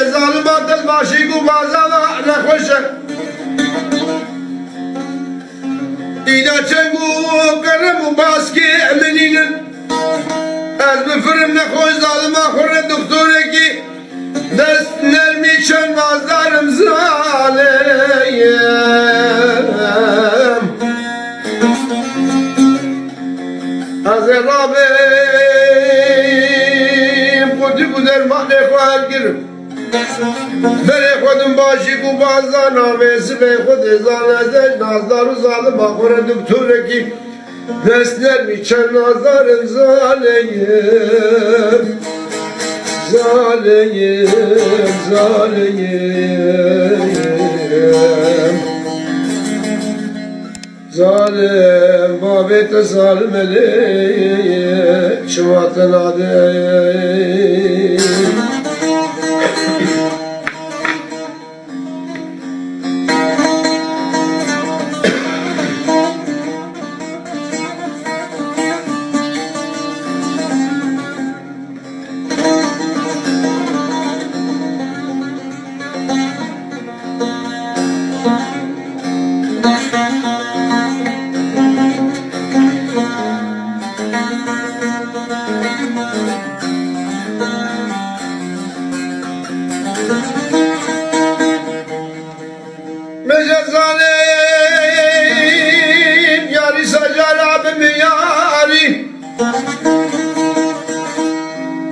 ظالمات الماشي وبازانا نخوشه إذا تنقو قرم وباسكي منين از بفرم نخوش ظالم آخر دكتوركي دست نرمي چن نازدارم زاليم از رابم قدی بودر مانه خواهر گرم بره خودم باشی کو بازانا ویسی به خود زانده نازدار و ظالم آخر دکتورکی دست نرمی چند نازدارم زالیم زالیم زالیم zalim babette zalim eli şuvatın adı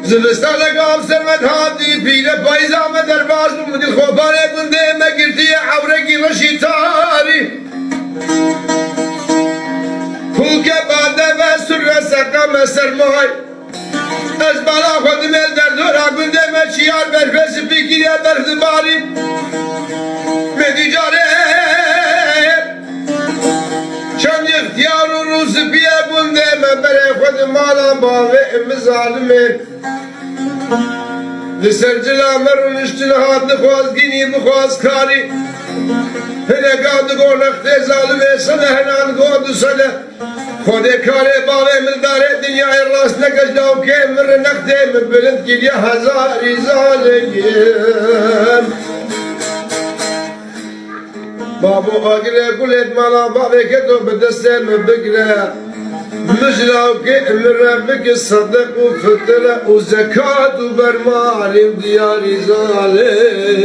زمستان قام سرمت هادي بيله بايزا مدرباز بمدل خوبانه بنده مگرتي عورگي وشي تاري خوكه باده و سر سقم سرمای از بالا خودم در دورا گنده مچيار برفس بگیره بردباري مدیجاره چند اختیار و روز بیه بنده من بره خودم مالم باوه ظالمه لسرجلا مرون اشتنهاد نخواز گینی مخواز کاری هنه قاد گو نخته ظالمه سنه هنان گو سنه خود کاری باوه ملداره دنیای راست نکشداو که مر نخته من بلند گیری هزاری ظالمیم بابو آگره گلت مالا بابه که تو بدسته مبگره مجراو که ربك صدق وفترة وزكاة وبرماري ودياري ظالم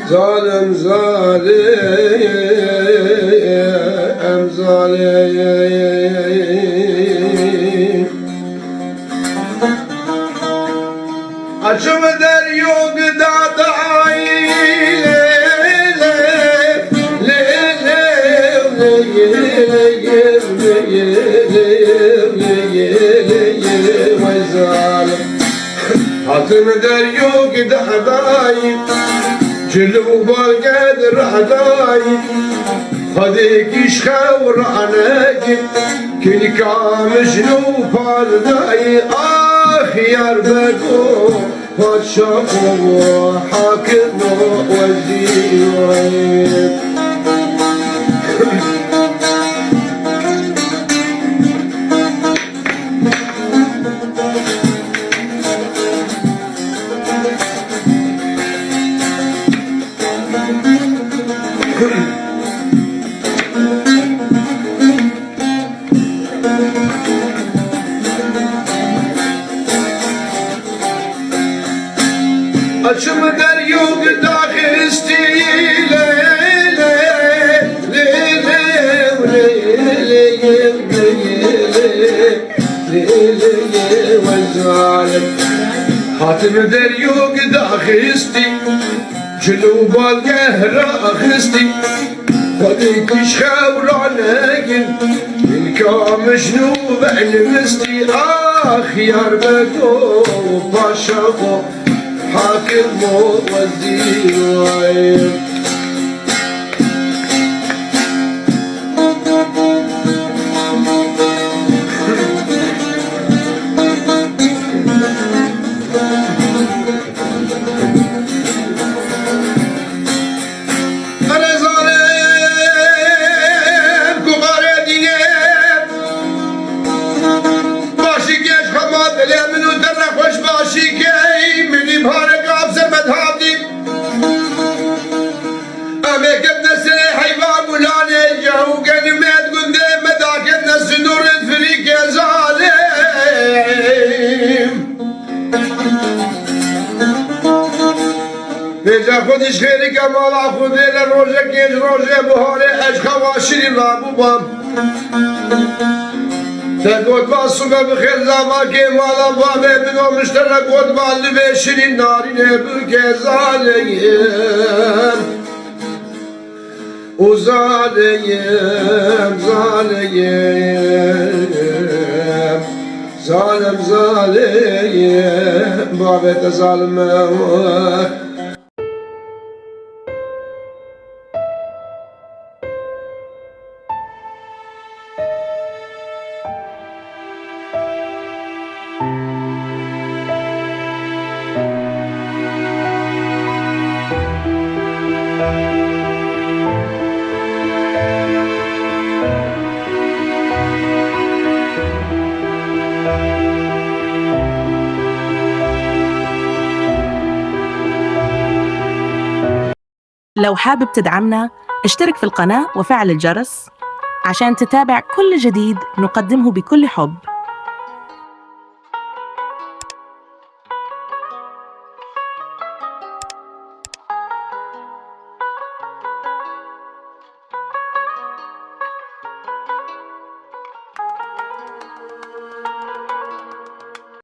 ظالم ظالم ظالم açım der yok dadayı hatını der yok dadayı Cilv balgedir adayı hadi kiş kavranaki kini kamışnu pardayı ah yar beko padşah o hakim o vezir açımı der yok dahistiyle hatını der yok dahisti Cilubal gehra ahisti hadi kiş kavranegin İlkamışnu be'limisti ah yar beto paşa o حاكم وزير بجا خودش خیلی کمالا خودی لروژه کیش روژه بهاره اشکا واشیری رابوبام تقول باسوغا بخير زما كي مالا بابي بنو مشترك وطبال لبشرين نارين بك زاليم وزاليم زاليم ظالم ظالم بابي تظالم لو حابب تدعمنا اشترك في القناة وفعل الجرس عشان تتابع كل جديد نقدمه بكل حب.